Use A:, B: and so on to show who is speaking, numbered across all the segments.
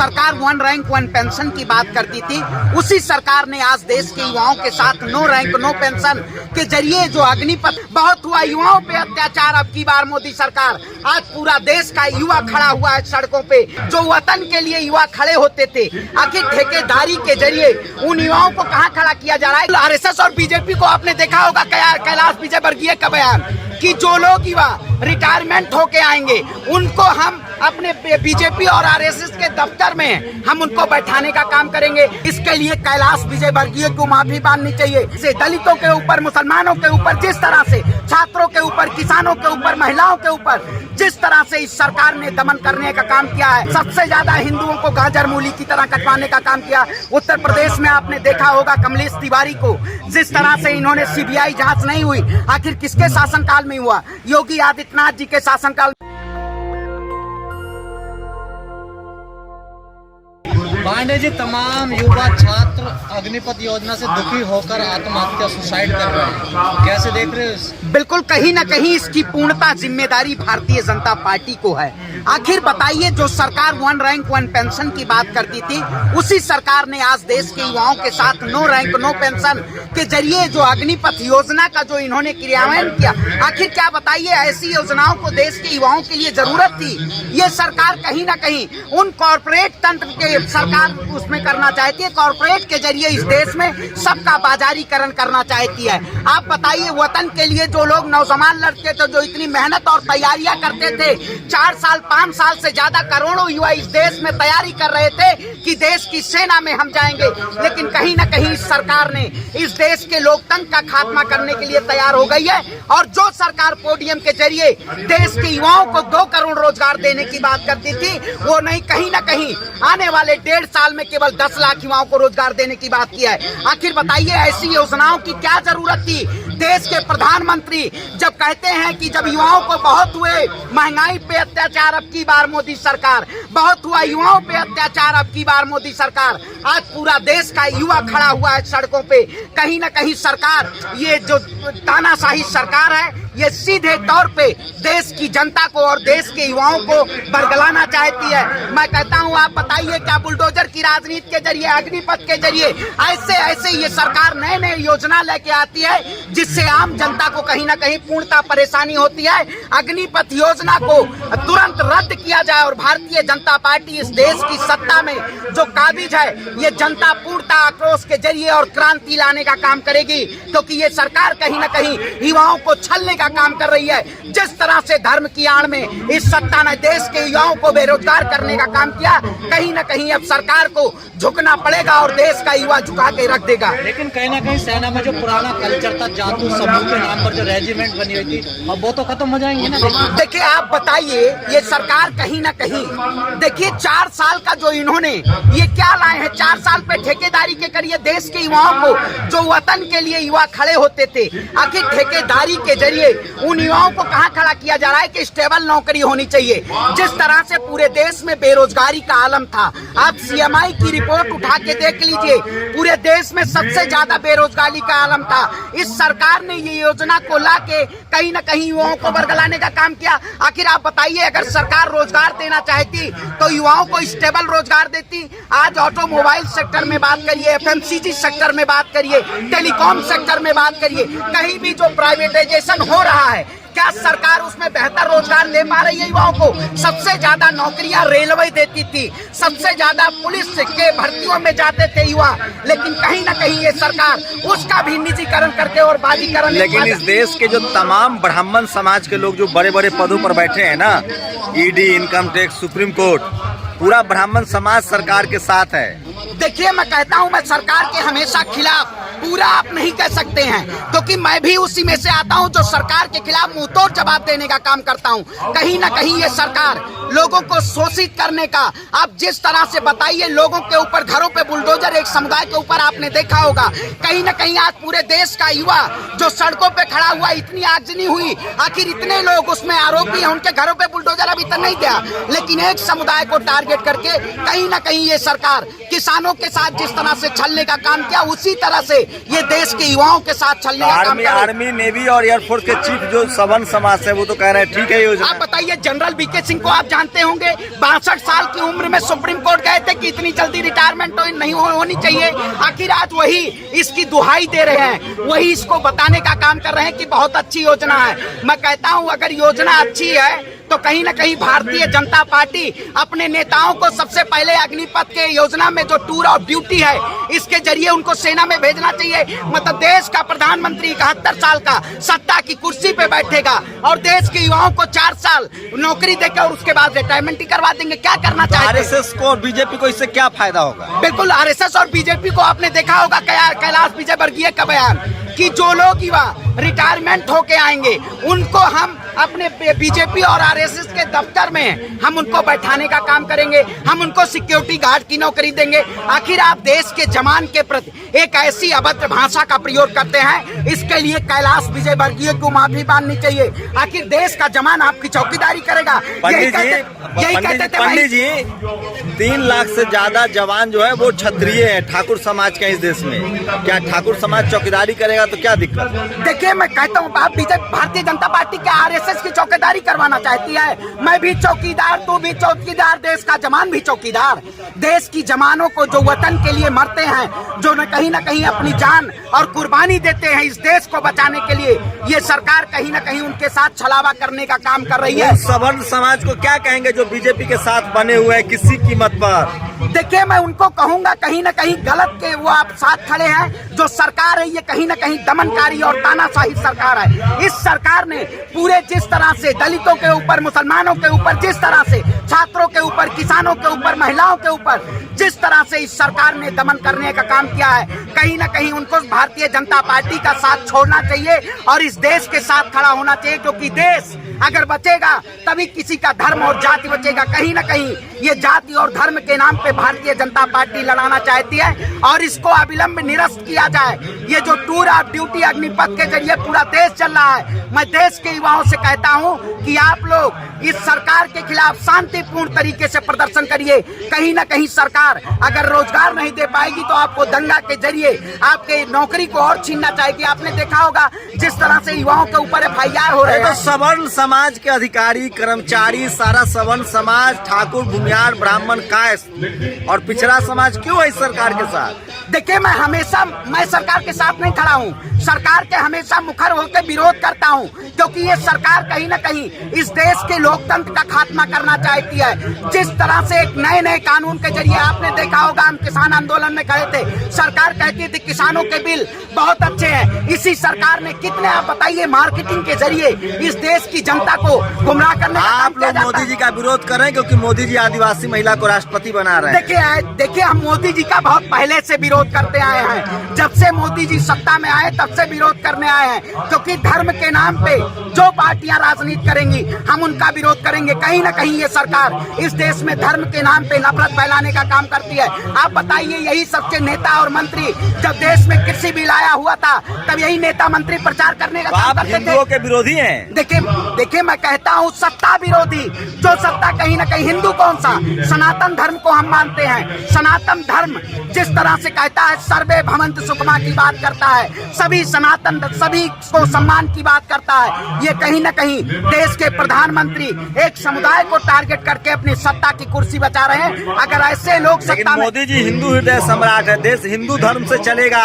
A: सरकार one rank one pension की बात करती थी, उसी सरकार ने आज देश के युवाओं के साथ नो रैंक नो पेंशन के जरिए जो अग्निपथ बहुत हुआ युवाओं पे अत्याचार, अब की बार मोदी सरकार, आज पूरा देश का युवा खड़ा हुआ है सड़कों पे। जो वतन के लिए युवा खड़े होते थे, आखिर ठेकेदारी के जरिए उन युवाओं को कहां खड़ा किया जा रहा है। आरएसएस और बीजेपी को आपने देखा होगा कैलाश विजयवर्गीय का बयान कि जो लोग युवा रिटायरमेंट होके आएंगे उनको हम अपने बीजेपी और आरएसएस के दफ्तर में हम उनको बैठाने का काम करेंगे। इसके लिए कैलाश विजयवर्गीय को माफी मांगनी चाहिए। से दलितों के ऊपर, मुसलमानों के ऊपर, जिस तरह से छात्रों के ऊपर, किसानों के ऊपर, महिलाओं के ऊपर जिस तरह से इस सरकार ने दमन करने का काम किया है, सबसे ज्यादा हिंदुओं को गाजर मूली की तरह कटवाने का काम किया। उत्तर प्रदेश में आपने देखा होगा कमलेश तिवारी को जिस तरह से इन्होंने सीबीआई जांच नहीं हुई, आखिर किसके शासनकाल में हुआ? योगी आदित्यनाथ जी के शासनकाल।
B: पांडे जी, तमाम युवा छात्र अग्निपथ योजना से दुखी होकर आत्महत्या सुसाइड कर रहे हैं, कैसे देख रहे हो?
A: बिल्कुल, कहीं न कहीं इसकी पूर्णता जिम्मेदारी भारतीय जनता पार्टी को है। आखिर बताइए, जो सरकार वन रैंक वन पेंशन की बात करती थी, उसी सरकार ने आज देश के युवाओं के साथ नो रैंक नो पेंशन के जरिए जो अग्निपथ योजना का जो इन्होंने क्रियान्वयन किया, आखिर क्या बताइए, ऐसी योजनाओं को देश के युवाओं के लिए जरूरत थी? ये सरकार कहीं न कहीं उन कॉर्पोरेट तंत्र के सरकार उसमें करना चाहती है, कॉर्पोरेट के जरिए इस देश में सबका बाजारीकरण करना चाहती है। आप बताइए, वतन के लिए जो लोग नौजवान लड़ते थे, जो इतनी मेहनत और तैयारियां करते थे, 4 साल 5 साल से ज्यादा करोड़ों युवा इस देश में तैयारी कर रहे थे कि देश की सेना में हम जाएंगे, लेकिन कहीं न कहीं इस सरकार ने इस देश के लोकतंत्र का खात्मा करने के लिए तैयार हो गई है। और जो सरकार पोडियम के जरिए देश के युवाओं को 2 करोड़ रोजगार देने की बात करती थी, वो नहीं, कहीं न कहीं आने वाले 1.5 साल में केवल 10 लाख युवाओं को रोजगार देने की बात की है। आखिर बताइए, ऐसी योजनाओं की क्या जरूरत थी? देश के प्रधानमंत्री जब कहते हैं कि जब युवाओं को बहुत हुए महंगाई पे अत्याचार, अब की बार मोदी सरकार, बहुत हुआ युवाओं पे अत्याचार, अब की बार मोदी सरकार, आज पूरा देश का युवा खड़ा हुआ है सड़कों पे। कहीं न कहीं सरकार, ये जो तानाशाही सरकार है, ये सीधे तौर पे देश की जनता को और देश के युवाओं को बरगलाना चाहती है। मैं कहता हूँ, आप बताइए, क्या बुलडोजर की राजनीति के जरिए, अग्निपथ के जरिए ऐसे ऐसे ये सरकार नए नए योजना लेके आती है जिससे आम जनता को कहीं ना कहीं पूर्णता परेशानी होती है। अग्निपथ योजना को तुरंत रद्द किया जाए और भारतीय जनता पार्टी इस देश की सत्ता में जो काबिज है, ये जनता पूर्णता आक्रोश के जरिए और क्रांति लाने का काम करेगी, क्योंकि ये सरकार कहीं ना कहीं युवाओं को छलने का काम कर रही है। जिस तरह से धर्म की आड़ में इस सत्ता ने देश के युवाओं को बेरोजगार करने का काम किया, कहीं न कहीं अब सरकार को झुकना पड़ेगा और देश का युवा झुका के रख देगा।
B: लेकिन कहीं ना कहीं सेना में जो पुराना कल्चर था, जादू समूह के नाम पर जो रेजिमेंट बनी हुई थी, अब वो तो खत्म हो जाएंगे ना।
A: देखिए, आप बताइए, ये सरकार कहीं ना कहीं, देखिए 4 साल का जो इन्होंने ये क्या लाए हैं, 4 साल पे ठेकेदारी के करिए देश के युवाओं को, जो वतन के लिए युवा खड़े होते थे, आखिर ठेकेदारी के जरिए उन युवाओं को कहां खड़ा किया जा रहा है कि स्टेबल नौकरी होनी चाहिए। जिस तरह से पूरे देश में बेरोजगारी का आलम था, आप सीएमआई की रिपोर्ट उठा के देख लीजिए, पूरे देश में सबसे ज्यादा बेरोजगारी का आलम था। इस सरकार ने ये योजना को लाके कहीं न कहीं युवाओं को बरगलाने का काम किया। आखिर आप बताइए, अगर सरकार रोजगार देना चाहती तो युवाओं को स्टेबल रोजगार देती। आज ऑटोमोबाइल सेक्टर में बात करिए, एफएमसीजी सेक्टर में बात करिए, टेलीकॉम सेक्टर में बात करिए, कहीं भी जो प्राइवेटाइजेशन हो रहा है, क्या सरकार उसमें बेहतर रोजगार दे पा रही है युवाओं को? सबसे ज्यादा नौकरियां रेलवे देती थी, सबसे ज्यादा पुलिस के भर्तियों में जाते थे युवा, लेकिन कहीं ना कहीं ये सरकार उसका भी निजीकरण करके और बाजीकरण।
C: लेकिन इस देश के जो तमाम ब्राह्मण समाज के लोग जो बड़े बड़े पदों पर बैठे हैं ना, ED, income tax, supreme court, पूरा ब्राह्मण समाज सरकार के साथ है।
A: देखिए, मैं कहता हूं, मैं सरकार के हमेशा खिलाफ, पूरा आप नहीं कह सकते हैं, क्योंकि मैं भी उसी में से आता हूं जो सरकार के खिलाफ मुंहतोड़ जवाब देने का काम करता हूं। कहीं ना कहीं ये सरकार लोगों को शोषित करने का, आप जिस तरह से बताइए, लोगों के ऊपर घरों पे बुलडोजर, एक समुदाय के ऊपर आपने देखा होगा, कहीं ना कहीं आज पूरे देश का युवा जो सड़कों पे खड़ा हुआ, इतनी आगजनी हुई, आखिर इतने लोग उसमें आरोपी हैं, उनके घरों पे बुलडोजर अभी तक नहीं गया, लेकिन एक समुदाय को टारगेट करके कहीं ना कहीं ये सरकार किसानों के साथ जिस तरह से छलने का काम किया, उसी तरह से ये देश के युवाओं के साथ चलने का काम करें।
C: आर्मी, नेवी और एयरफोर्स के चीफ जो सवन समाज है वो तो कह रहे हैं ठीक है योजना।
A: आप बताइए, जनरल वीके सिंह को आप जानते होंगे, 62 साल की उम्र में सुप्रीम कोर्ट गए थे कि इतनी जल्दी रिटायरमेंट तो नहीं होनी चाहिए। आखिर आज वही इसकी दुहाई दे रहे हैं, वही इसको बताने का काम कर रहे हैं कि बहुत अच्छी योजना है। मैं कहता हूं अगर योजना अच्छी है तो कहीं ना कहीं भारतीय जनता पार्टी अपने नेताओं को सबसे पहले अग्निपथ के योजना में जो टूर ऑफ ड्यूटी है इसके जरिए उनको सेना में भेजना चाहिए। मतलब देश का प्रधानमंत्री 71 साल का सत्ता की कुर्सी पे बैठेगा और देश के युवाओं को 4 साल नौकरी देकर और उसके बाद रिटायरमेंट ही करवा देंगे। क्या करना चाहते हैं?
C: आरएसएस को और बीजेपी को इससे क्या फायदा होगा?
A: बिल्कुल, आरएसएस और बीजेपी को आपने देखा होगा कैलाश विजयवर्गीय का बयान कि जो लोग युवा रिटायरमेंट होके आएंगे उनको हम अपने बीजेपी और आरएसएस के दफ्तर में हम उनको बैठाने का काम करेंगे, हम उनको सिक्योरिटी गार्ड की नौकरी देंगे। आखिर आप देश के जवान के प्रति एक ऐसी अभद्र भाषा का प्रयोग करते हैं, इसके लिए कैलाश विजयवर्गीय को माफी मांगनी चाहिए। आखिर देश का जवान आपकी चौकीदारी करेगा।
C: पंडित जी 3 लाख से ज्यादा जवान जो है वो क्षत्रिय है, ठाकुर समाज के इस देश में। क्या ठाकुर समाज चौकीदारी करेगा तो क्या दिक्कत?
A: देखिए, मैं कहता हूँ आप भारतीय जनता पार्टी के आरएसएस की चौकीदारी करवाना चाहती है। मैं भी चौकीदार, तू भी चौकीदार, देश का जवान भी चौकीदार। देश की जवानों को जो वतन के लिए मरते हैं, जो न कहीं अपनी जान और कुर्बानी देते हैं इस देश को बचाने के लिए, ये सरकार कहीं न कहीं उनके साथ छलावा करने का काम कर रही है।
C: सवर्ण समाज को क्या कहेंगे जो बीजेपी के साथ बने हुए हैं किसी कीमत पर?
A: देखिए, मैं उनको कहूंगा कहीं न कहीं गलत के वो आप साथ खड़े हैं। जो सरकार है ये कहीं न कहीं दमनकारी और तानाशाही सरकार है। इस सरकार ने पूरे जिस तरह से दलितों के ऊपर, मुसलमानों के ऊपर, जिस तरह से छात्रों के ऊपर, किसानों के ऊपर, महिलाओं के ऊपर जिस तरह से इस सरकार ने दमन करने का काम किया है, कहीं न कहीं उनको भारतीय जनता पार्टी का साथ छोड़ना चाहिए और इस देश के साथ खड़ा होना चाहिए, क्योंकि देश अगर बचेगा तभी किसी का धर्म और जाति बचेगा। कहीं न कहीं ये जाति और धर्म के नाम पे भारतीय जनता पार्टी लड़ाना चाहती है और इसको अविलंब निरस्त किया जाए। ये जो टूर ऑफ ड्यूटी अग्निपथ के जरिए पूरा देश चल रहा है, मैं देश के युवाओं से कहता हूं कि आप लोग इस सरकार के खिलाफ शांतिपूर्ण तरीके से प्रदर्शन करिए। कहीं न कहीं सरकार अगर रोजगार नहीं दे पाएगी तो आपको दंगा के जरिए आपके नौकरी को और छीनना चाहेगी। आपने देखा होगा जिस तरह से युवाओं के ऊपर FIR हो रहे हैं।
C: तो सवर्ण समाज के अधिकारी, कर्मचारी, सारा सवर्ण समाज, ठाकुर, भूमिहार, ब्राह्मण, कायस्थ और पिछड़ा समाज क्यों है इस सरकार के साथ?
A: देखिए, मैं सरकार के साथ नहीं खड़ा हूँ। सरकार के हमेशा मुखर होकर विरोध करता हूँ, क्योंकि ये सरकार कहीं न कहीं इस देश के लोकतंत्र का खात्मा करना चाहती है। जिस तरह से एक नए कानून के जरिए आपने देखा होगा, हम किसान आंदोलन में खड़े थे, सरकार कहती थी किसानों के बिल बहुत अच्छे हैं। इसी सरकार ने कितने, आप बताइए, मार्केटिंग के जरिए इस देश की जनता को गुमराह करने का
C: आप लोग मोदी जी का विरोध कर रहे हैं क्योंकि मोदी जी आदिवासी महिला को राष्ट्रपति बना रहे हैं।
A: देखिए, हम मोदी जी का बहुत पहले से विरोध करते आए हैं। जब से मोदी जी सत्ता में आए तब से विरोध करने आए हैं, क्योंकि धर्म के नाम पे जो पार्टियां राजनीति करेंगी हम उनका विरोध करेंगे। कहीं न कहीं ये सरकार इस देश में धर्म के नाम पे नफरत फैलाने का काम करती है। आप बताइए, यही सबके नेता और मंत्री जब देश में कृषि बिल आया हुआ था तब यही नेता मंत्री प्रचार करने का काम करते थे।
C: हिंदुओं के विरोधी हैं।
A: देखिए, मैं कहता हूँ सत्ता विरोधी, जो सत्ता कहीं न कहीं हिंदू कौन सा, सनातन धर्म को हम मानते हैं। सनातन धर्म जिस तरह से कहता है सर्वे भवन्तु सुखमा की बात करता है, सभी को सम्मान की बात करता है, ये कहीं न कहीं देश के प्रधानमंत्री एक समुदाय को टारगेट करके अपनी सत्ता की कुर्सी बचा रहे हैं। अगर ऐसे लोग सत्ता में,
C: मोदी जी हिंदू हृदय सम्राट है, देश हिंदू धर्म से चलेगा।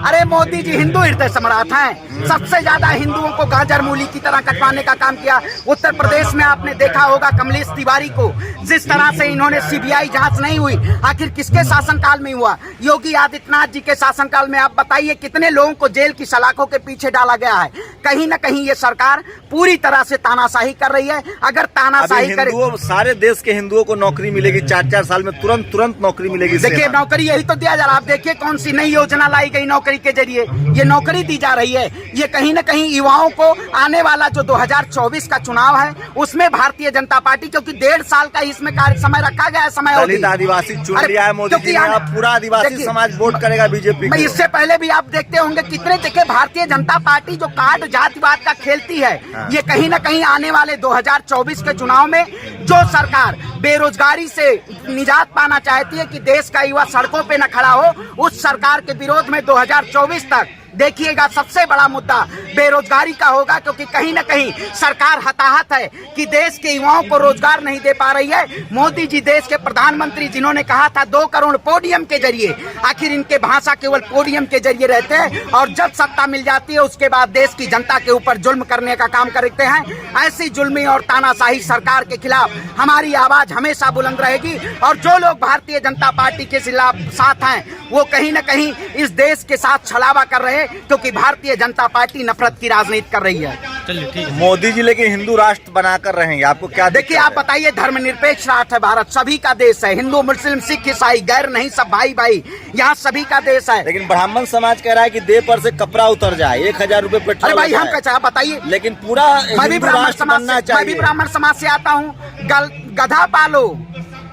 A: अरे मोदी जी हिंदू हृदय सम्राट हैं। सबसे ज्यादा हिंदुओं को गाजर मूली की तरह कटवाने का काम किया। उत्तर प्रदेश में आपने देखा होगा कमलेश तिवारी को, जिस तरह से इन्होंने CBI जांच नहीं हुई, आखिर किसके शासनकाल में हुआ? योगी आदित्यनाथ जी के शासनकाल में। आप बताइए कितने लोगों को जेल की सलाखों के पीछे डाला गया है। कहीं न कहीं ये सरकार पूरी तरह से तानाशाही कर रही है। अगर तानाशाही करे,
C: सारे देश के हिंदुओं को नौकरी मिलेगी 4-4 साल में, तुरंत नौकरी मिलेगी।
A: देखिए, नौकरी यही तो दिया जा रहा है। आप देखिए कौन सी नई योजना लाई गई नौकरी के जरिए, ये नौकरी दी जा रही है। ये कहीं ना कहीं युवाओं को आने वाला जो 2024 का चुनाव है उसमें भारतीय जनता पार्टी, क्योंकि 1.5 साल का इसमें कार्य समय रखा गया है, समय
C: दलित आदिवासी चुन लिया है मोदी जी ने, अब पूरा आदिवासी समाज वोट करेगा बीजेपी को।
A: इससे पहले भी आप देखते होंगे कितने देखिए भारतीय जनता पार्टी जो कार्ड जातिवाद का खेलती है, ये कहीं ना कहीं आने वाले 2024 के चुनाव में जो सरकार बेरोजगारी से निजात पाना चाहती है कि देश का युवा सड़कों पे न खड़ा हो, उस सरकार के विरोध में 2024 तक देखिएगा सबसे बड़ा मुद्दा बेरोजगारी का होगा, क्योंकि कहीं ना कहीं सरकार हताहत है कि देश के युवाओं को रोजगार नहीं दे पा रही है। मोदी जी देश के प्रधानमंत्री जिन्होंने कहा था 2 करोड़ पोडियम के जरिए, आखिर इनके भाषा केवल पोडियम के जरिए रहते हैं और जब सत्ता मिल जाती है उसके बाद देश की जनता के ऊपर जुल्म करने का काम करते हैं। ऐसी जुल्मी और तानाशाही सरकार के खिलाफ हमारी आवाज हमेशा बुलंद रहेगी और जो लोग भारतीय जनता पार्टी के खिलाफ साथ हैं वो कहीं ना कहीं इस देश के साथ छलावा कर रहे हैं, क्योंकि भारतीय जनता पार्टी नफरत की राजनीति कर रही है।
B: चलिए ठीक है।
C: मोदी जी लेकिन हिंदू राष्ट्र बनाकर रहेंगे, आपको क्या
A: देखिए आप बताइए, धर्मनिरपेक्ष राष्ट्र है भारत, सभी का देश है, हिंदू मुस्लिम सिख ईसाई गैर नहीं, सब भाई भाई, यहाँ सभी का देश है।
C: लेकिन ब्राह्मण समाज कह रहा है कि देह पर से कपड़ा उतर जाए, 1000 रुपए पेट्रोल।
A: अरे भाई हम कैसे बताइए,
C: लेकिन पूरा
A: मैं भी ब्राह्मण समाज से आता हूँ। गधा पालो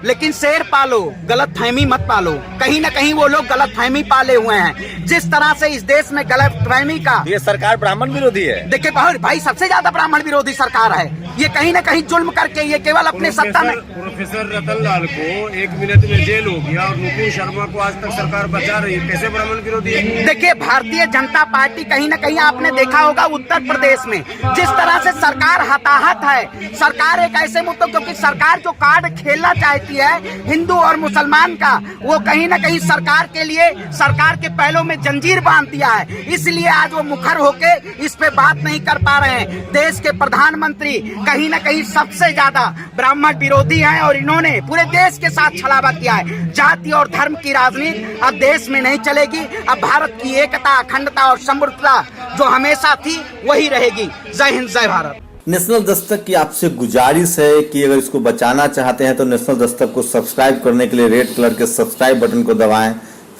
A: लेकिन शेर पालो, गलत फहमी मत पालो। कहीं ना कहीं वो लोग गलत फहमी पाले हुए हैं। जिस तरह से इस देश में गलत फहमी का,
C: ये सरकार ब्राह्मण विरोधी है।
A: देखिए भाई सबसे ज्यादा ब्राह्मण विरोधी सरकार है। ये कहीं ना कहीं जुल्म करके ये केवल अपने सत्ता में,
D: प्रोफेसर रतन लाल को 1 मिनट में जेल हो गया और नुपुर शर्मा को आज तक सरकार बचा रही है, कैसे ब्राह्मण विरोधी है?
A: देखिए भारतीय जनता पार्टी कहीं ना कहीं आपने देखा होगा उत्तर प्रदेश में जिस तरह से सरकार हताहत है, सरकार एक ऐसे मुद्दों, क्योंकि सरकार जो कार्ड खेलना चाहती है हिंदू और मुसलमान का, वो कहीं ना कहीं सरकार के लिए सरकार के पहलों में जंजीर बांध दिया है। इसलिए आज वो मुखर होके इस पे बात नहीं कर पा रहे हैं। देश के प्रधानमंत्री कहीं ना कहीं सबसे ज्यादा ब्राह्मण विरोधी हैं और इन्होंने पूरे देश के साथ छलावा किया है। जाति और धर्म की राजनीति अब देश में नहीं चलेगी। अब भारत की एकता, अखंडता और समृद्धता जो हमेशा थी वही रहेगी। जय हिंद, जय भारत।
E: नेशनल दस्तक की आपसे गुजारिश है कि अगर इसको बचाना चाहते हैं तो नेशनल दस्तक को सब्सक्राइब करने के लिए रेड कलर के सब्सक्राइब बटन को दबाएं,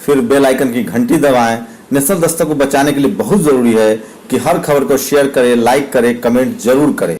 E: फिर बेल आइकन की घंटी दबाएं। नेशनल दस्तक को बचाने के लिए बहुत जरूरी है कि हर खबर को शेयर करें, लाइक करें, कमेंट जरूर करें।